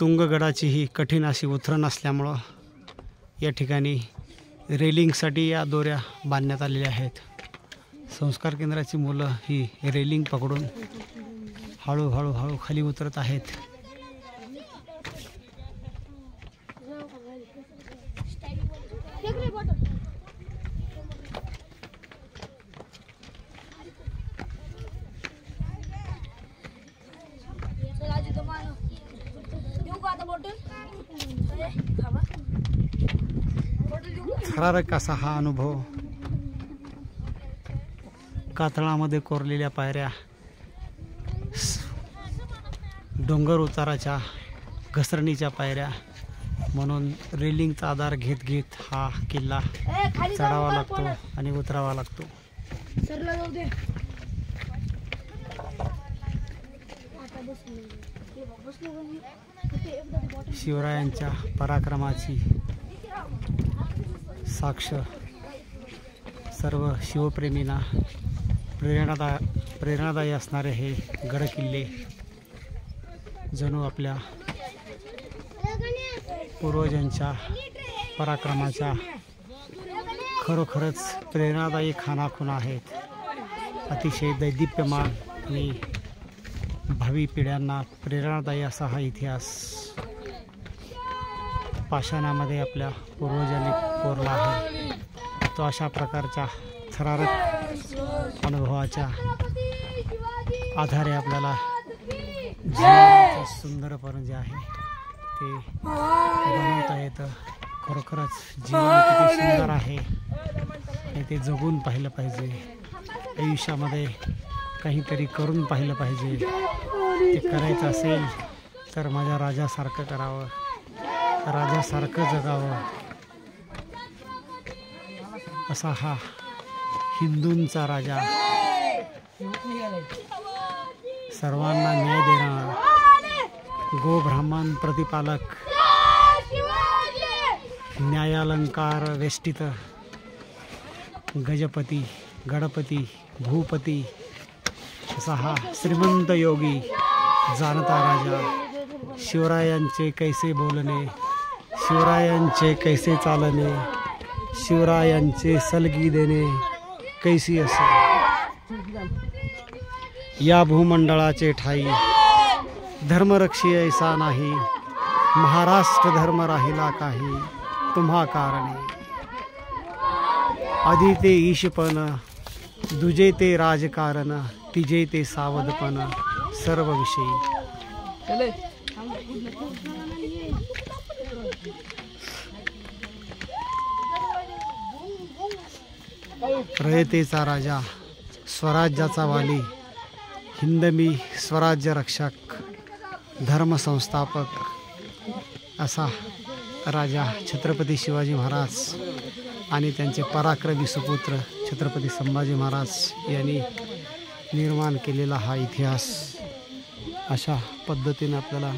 तुंगगडाची ही कठीण अशी उतरण असल्यामुळं या ठिकाणी रेलिंगसाठी या दोऱ्या बांधण्यात आलेल्या आहेत। संस्कार केंद्राची मुलं ही रेलिंग पकडून हळूहळू खाली उतरत आहेत। थरारक असा हा अनुभव, कातळामध्ये कोरलेल्या पायऱ्या, डोंगर उताराच्या घसरणीच्या पायऱ्या, म्हणून रेलिंगचा आधार घेत घेत हा किल्ला चढावा लागतो आणि उतरावा लागतो। शिवरायांच्या पराक्रमाची साक्ष सर्व शिवप्रेमींना प्रेरणादायी असणारे हे गडकिल्ले जणू आपल्या पूर्वजांच्या पराक्रमाच्या खरोखरच प्रेरणादायी खाणाखुणा आहेत। अतिशय दैदिप्यमान आणि भावी पिढ्यांना प्रेरणादायी असा हा इतिहास पाषाणामध्ये आपल्या पूर्वजांनी कोरला आहे। तो अशा प्रकारच्या थरारक अनुभवाच्या आधारे आपल्याला जीवनाचं सुंदरपण जे आहे ते बनवता येतं। खरोखरच जीवन किती सुंदर आहे आणि ते जगून पाहिलं पाहिजे। आयुष्यामध्ये काहीतरी करून पाहिलं पाहिजे। ते करायचं असेल तर माझ्या राजासारखं करावं, राजासारखं जगावं, असा हा हिंदूंचा राजा, सर्वांना न्याय देणारा, गो ब्राह्मण प्रतिपालक, न्यायालंकार वेष्टित, गजपती, गणपती, भूपती असा हा श्रीमंत योगी जाणता राजा। शिवरायांचे कैसे बोलणे, शिवरायांचे कैसे चालणे, शिवरायांचे सलगी देणे कैसी असे। या भूमंडळाचे ठाई धर्मरक्षी ऐसा नाही, महाराष्ट्र धर्म राहिला काही तुम्हा कारणे। आधी ते ईशपण, दुजे ते राजकारण, तिजे ते सावधपण सर्व विषयी। रयतेचा राजा, स्वराज्याचा वाली, हिंदमी स्वराज्य रक्षक, धर्मसंस्थापक असा राजा छत्रपती शिवाजी महाराज आणि त्यांचे पराक्रमी सुपुत्र छत्रपती संभाजी महाराज यांनी निर्माण केलेला हा इतिहास अशा पद्धतीने आपल्याला